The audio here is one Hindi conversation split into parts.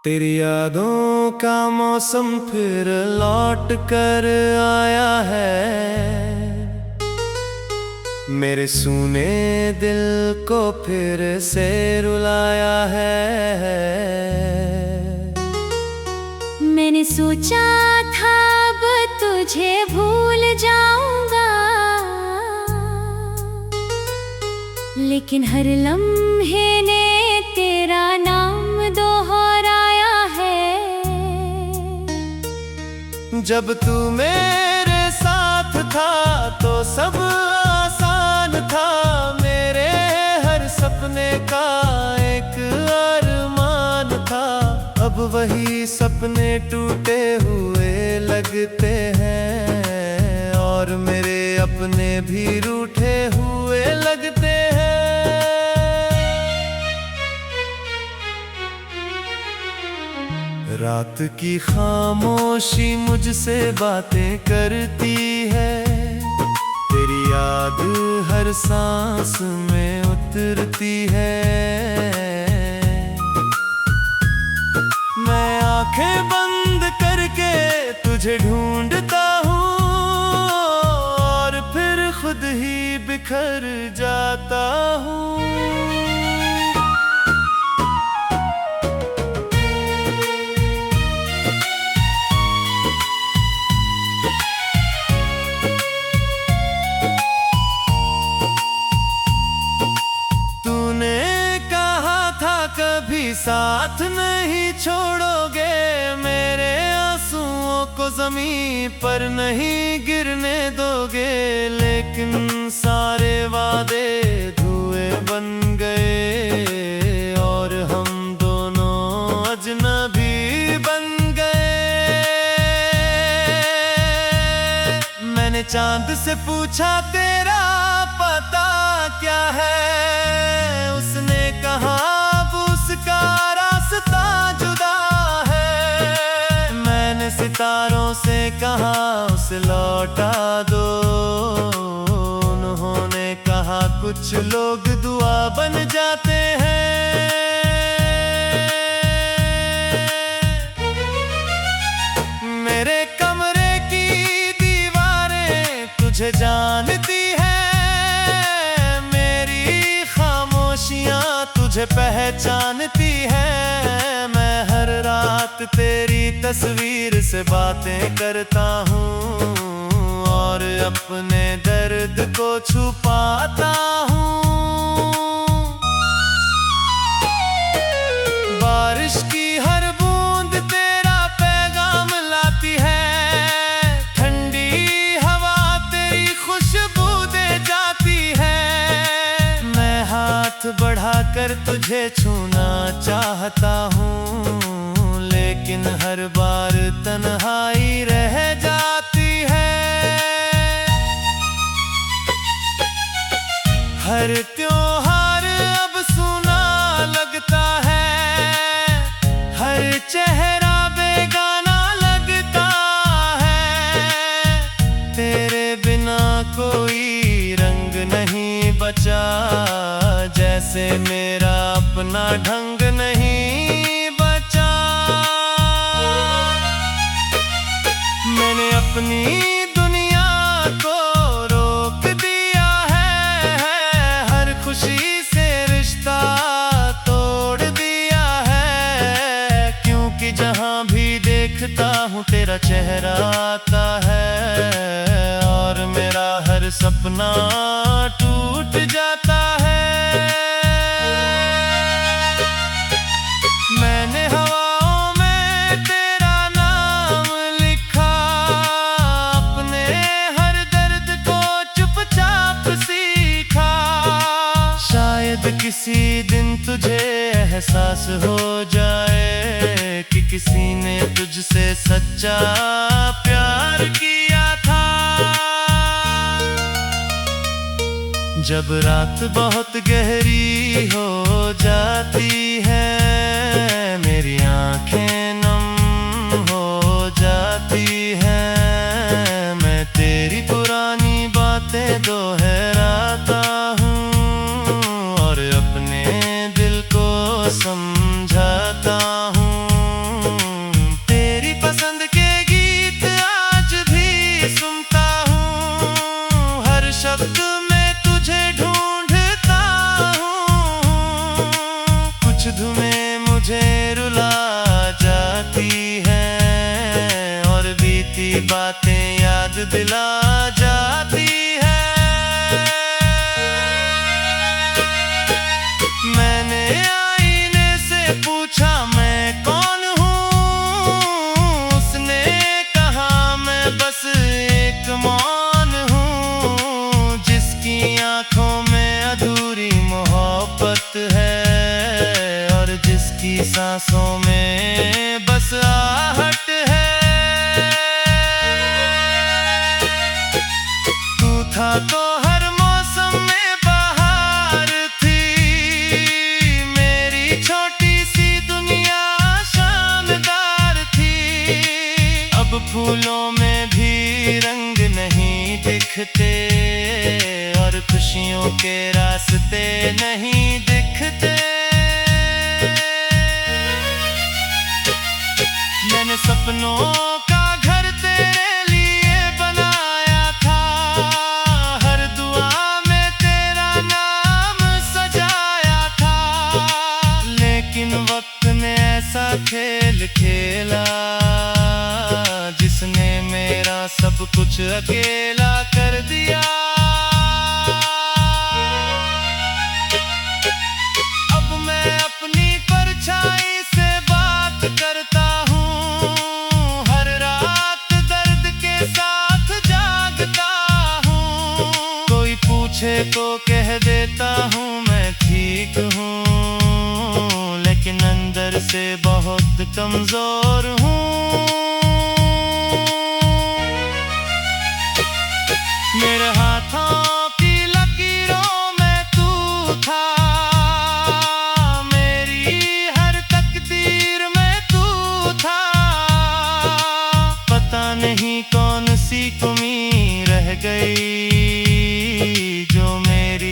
तेरी यादों का मौसम फिर लौट कर आया है। मेरे सूने दिल को फिर से रुलाया है। मैंने सोचा था अब तुझे भूल जाऊंगा, लेकिन हर लम्हे ने तेरा नाम दोहराया है। जब तू मेरे साथ था तो सब आसान था। मेरे हर सपने का एक अरमान था। अब वही सपने टूटे हुए लगते हैं और मेरे अपने भी रूठे हुए लगते हैं। रात की खामोशी मुझसे बातें करती है। तेरी याद हर सांस में उतरती है। मैं आंखें बंद करके तुझे ढूंढता हूँ और फिर खुद ही बिखर जाता हूँ। कभी साथ नहीं छोड़ोगे, मेरे आंसुओं को ज़मीन पर नहीं गिरने दोगे। लेकिन सारे वादे धुएं बन गए और हम दोनों अजनबी बन गए। मैंने चांद से पूछा तेरा पता क्या है। उसने कहा उसका रास्ता जुदा है। मैंने सितारों से कहा उसे लौटा दो। उन्होंने कहा कुछ लोग दुआ बन जाते हैं। मेरे कमरे की दीवारें तुझे जानती है। मेरी खामोशियां तुझे पहचानती है। मैं हर रात तेरी तस्वीर से बातें करता हूँ और अपने दर्द को छुपाता हूँ। बारिश की हर बूंद तेरा पैगाम लाती है। ठंडी हवा तेरी खुशबू दे जाती है। मैं हाथ बढ़ाकर तुझे छूना चाहता हूँ, लेकिन हर बार तन्हाई रह जाती है। हर त्योहार अब सूना लगता है। हर चेहरा बेगाना लगता है। तेरे बिना कोई रंग नहीं बचा, जैसे मेरा अपना ढंग नहीं बचा। मैंने अपनी दुनिया को रोक दिया है। हर खुशी से रिश्ता तोड़ दिया है। क्योंकि जहाँ भी देखता हूँ तेरा चेहरा आता है और मेरा हर सपना टूट जाता है। मैंने हवाओं में तेरा नाम लिखा। अपने हर दर्द को चुपचाप सीखा। शायद किसी दिन तुझे एहसास हो जाए कि किसी ने तुझसे सच्चा प्यार किया था। जब रात बहुत गहरी हो जाती है, मेरी आंखें नम हो जाती हैं। मैं तेरी पुरानी बातें दोहराता हूँ और अपने दिल को समझाता हूँ। बीती बातें याद दिला जाती है। मैंने आईने से पूछा मैं कौन हूँ, उसने कहा मैं बस एक मौन हूँ, जिसकी आंखों में अधूरी मोहब्बत है और जिसकी सांसों में बस आहट है। तू था तो हर मौसम में बहार थी, मेरी छोटी सी दुनिया शानदार थी। अब फूलों में भी रंग नहीं दिखते और खुशियों के रास्ते नहीं दिखते। मैंने सपनों का घर तेरे लिए बनाया था, हर दुआ में तेरा नाम सजाया था, लेकिन वक्त ने ऐसा खेल खेला जिसने मेरा सब कुछ अकेला कर दिया। अब मैं अपनी परछाई से बात करता हूँ, हर रात दर्द के साथ जागता हूँ। कोई पूछे तो कह देता हूँ मैं ठीक हूँ, लेकिन अंदर से बहुत कमजोर हूँ। मेरे हाथों की लकीरों में तू था, मेरी हर तकदीर में तू था। पता नहीं कौन सी कमी रह गई जो मेरी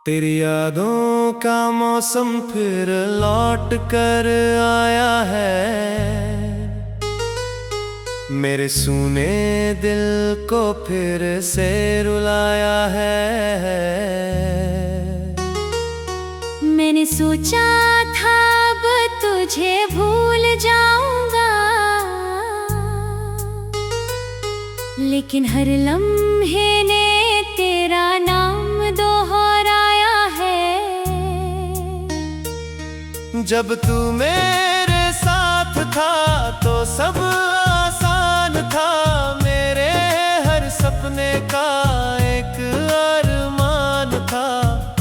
तेरी यादों का मौसम फिर लौट कर आया है, मेरे सूने दिल को फिर से रुलाया है। मैंने सोचा था अब तुझे भूल जाऊंगा, लेकिन हर लम्हे ने तेरा नाम दोहराया है। जब तू मेरे साथ था तो सब आसान था, मेरे हर सपने का एक अरमान था।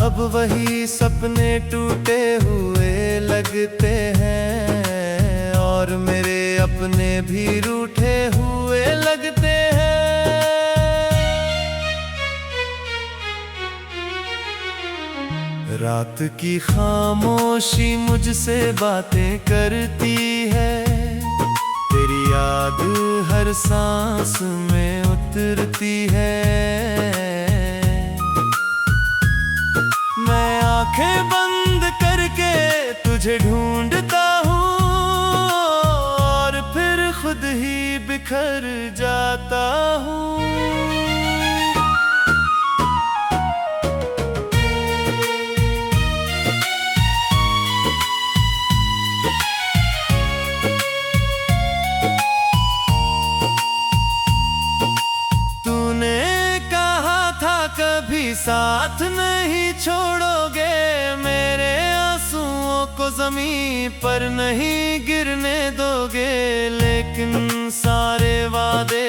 अब वही सपने टूटे हुए लगते हैं और मेरे अपने भी रूठे हुए लगते हैं। रात की खामोशी मुझसे बातें करती है, तेरी याद हर सांस में उतरती है। मैं आंखें बंद करके तुझे ढूंढता हूँ और फिर खुद ही बिखर जाता हूँ। कभी साथ नहीं छोड़ोगे, मेरे आंसुओं को ज़मीं पर नहीं गिरने दोगे, लेकिन सारे वादे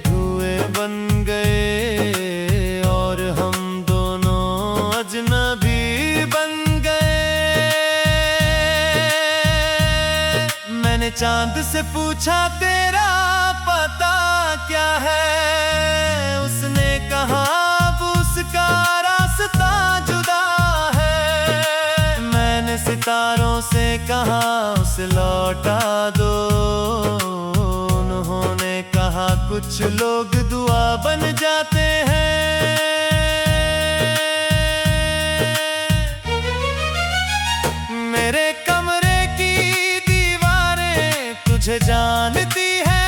धुएं बन गए और हम दोनों अजनबी बन गए। मैंने चांद से पूछा तेरा पता क्या है, उसने कहा उसका रास्ता जुदा है। मैंने सितारों से से कहा उसे लौटा दो। उन्होंने कहा कुछ लोग दुआ बन जाते हैं। मेरे कमरे की दीवारें तुझे जानती है,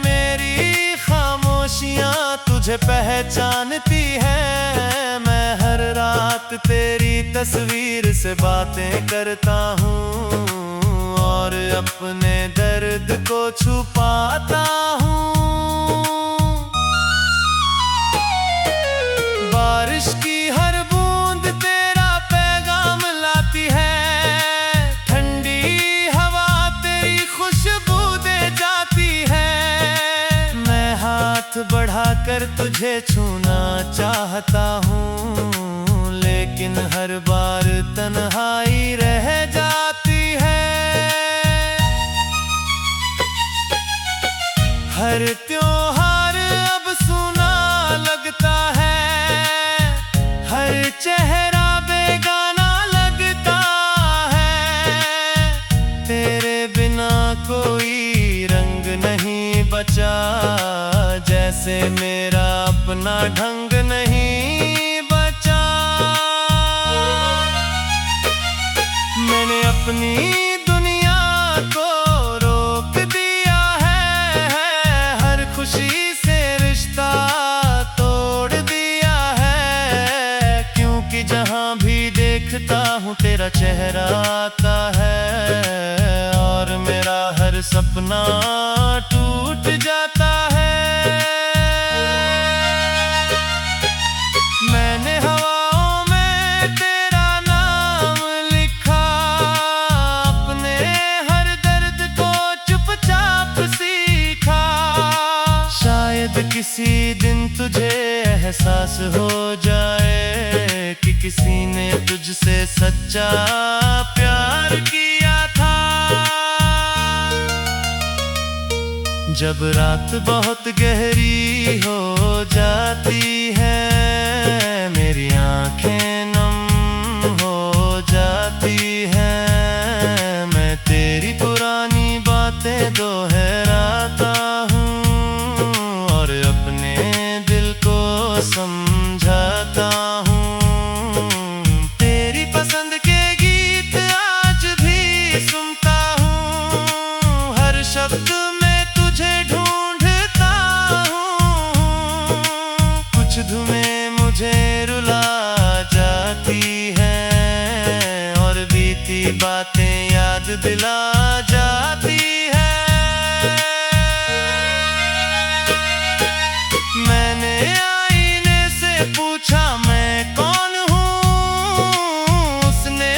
मेरी खामोशियां तुझे पहचानती है। मैं हर रात तेरी तस्वीर से बातें करता हूँ और अपने दर्द को छुपाता हूँ। बारिश की हर बूंद तेरा पैगाम लाती है, ठंडी हवा तेरी खुशबू दे जाती है। मैं हाथ बढ़ाकर तुझे छूना चाहता हूँ, लेकिन हर बार तन्हाई रह जाती है। हर त्योहार अब सूना लगता है, हर चेहरा बेगाना लगता है। तेरे बिना कोई रंग नहीं बचा, जैसे मेरा अपना ढंग नहीं बचा। मैंने अपनी दुनिया को रोक दिया है, हर खुशी से रिश्ता तोड़ दिया है। क्योंकि जहां भी देखता हूँ तेरा चेहरा आता है और मेरा हर सपना टूट जाता है। मैंने हवाओं में तेरा नाम लिखा, अपने हर दर्द को चुपचाप सीखा। शायद किसी दिन तुझे एहसास हो जाए कि किसी ने तुझसे सच्चा प्यार किया था। जब रात बहुत गहरी हो जाती है, मेरी आंखें नम हो जाती हैं। मैं तेरी पुरानी बातें दोहराता हूँ और अपने दिल को समझाता हूँ। तेरी पसंद के गीत आज भी सुनता हूँ, हर शब्द में तुझे ढूंढता हूँ। कुछ धुनें मुझे रुला जाती हैं और बीती बातें याद दिला जाती है। मैंने आईने से पूछा मैं कौन हूँ, उसने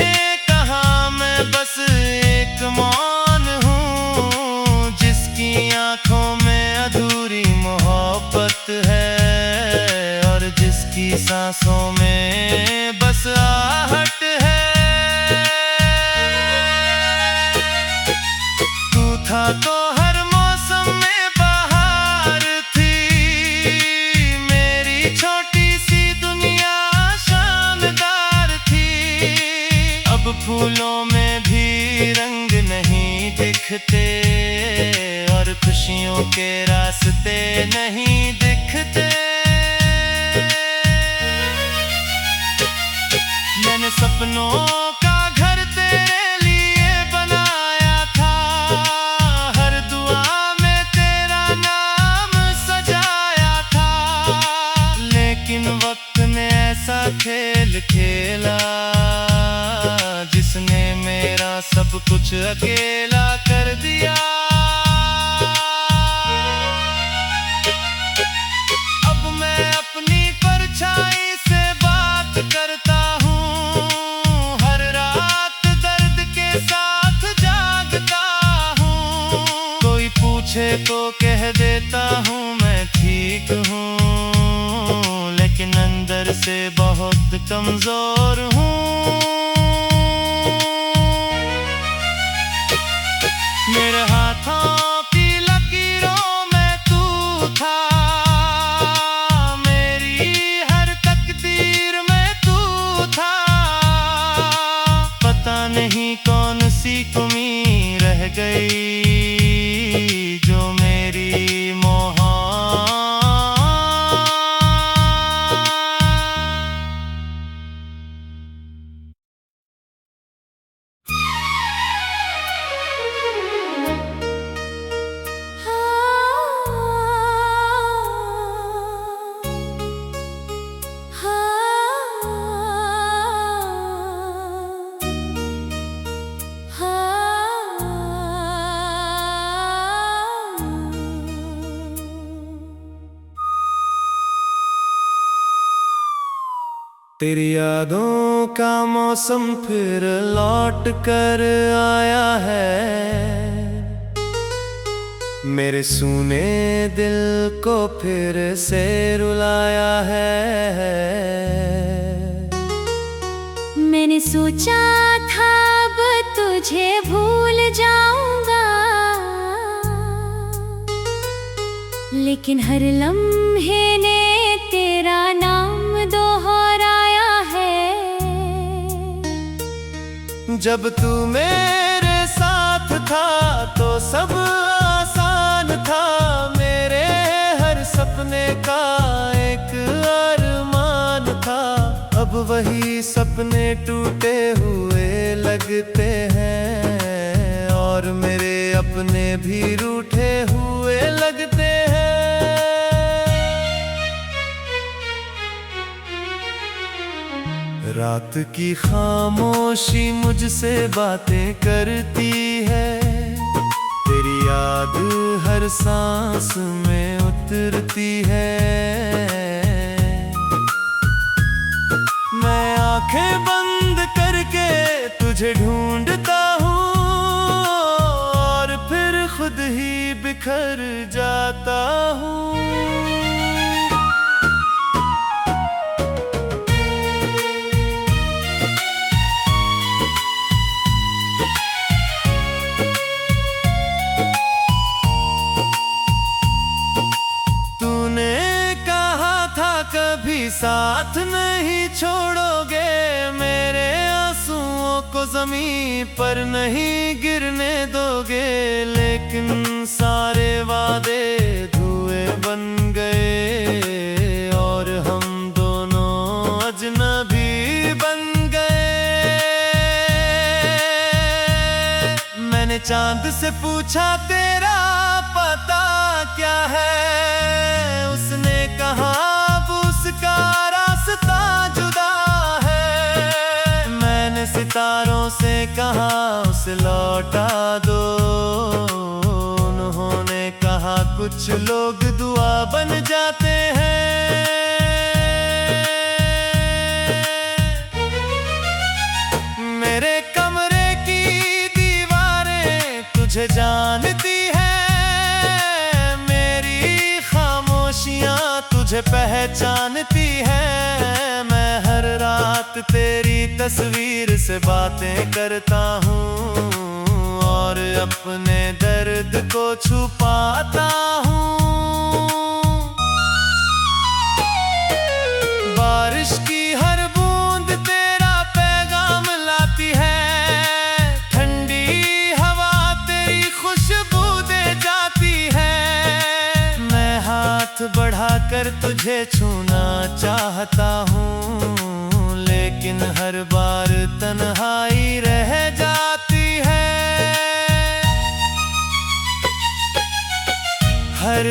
कहा मैं बस एक मौन हूँ, जिसकी आंखों में अधूरी मोहब्बत है और जिसकी सांसों में बस आहट है। तू था तो हर मौसम में बहार थी, मेरी छोटी सी दुनिया शानदार थी। अब फूलों में भी रंग नहीं दिखते और खुशियों के रास्ते नहीं दिखते। मैंने सपनों का घर तेरे लिए बनाया था, हर दुआ में तेरा नाम सजाया था। लेकिन वक्त ने ऐसा खेल खेला जिसने मेरा सब कुछ अकेला कर दिया। अब मैं अपनी परछाई से बात करता हूँ, हर रात दर्द के साथ जागता हूँ। कोई पूछे तो कह देता हूँ मैं ठीक हूँ, लेकिन अंदर से बहुत कमजोर हूँ। मेरे हाथों की लकीरों में तू था, मेरी हर तकदीर में तू था। पता नहीं कौन सी कमी रह गई जो मेरी तेरी यादों का मौसम फिर लौट कर आया है, मेरे सूने दिल को फिर से रुलाया है। मैंने सोचा था अब तुझे भूल जाऊंगा, लेकिन हर लम्हे ने तेरा नाम दोहराया है। जब तू मेरे साथ था तो सब आसान था, मेरे हर सपने का एक अरमान था। अब वही सपने टूटे हुए लगते हैं और मेरे अपने भी रूठे हुए लगते हैं। रात की खामोशी मुझसे बातें करती है, तेरी याद हर सांस में उतरती है। मैं आंखें बंद करके तुझे ढूंढता हूँ और फिर खुद ही बिखर जाता हूँ। कभी साथ नहीं छोड़ोगे, मेरे आंसुओं को ज़मीन पर नहीं गिरने दोगे। लेकिन सारे वादे धुएं बन गए और हम दोनों अजनबी बन गए। मैंने चांद से पूछा तेरा पता क्या है, उसने कहा उसका रास्ता जुदा है। मैंने सितारों से कहा उसे लौटा दो, उन्होंने कहा कुछ लोग दुआ बन जाते हैं। मेरे कमरे की दीवारें तुझे जानती है, मेरी खामोशियां तुझे पहचानती है। मैं हर रात तेरी तस्वीर से बातें करता हूँ और अपने दर्द को छुपाता हूँ। बारिश की हर बूंद तेरा पैगाम लाती है, ठंडी हवा तेरी खुशबू दे जाती है। मैं हाथ बढ़ाकर तुझे छूना चाहता हूँ, लेकिन हर बार तन्हाई रह जाती है। हर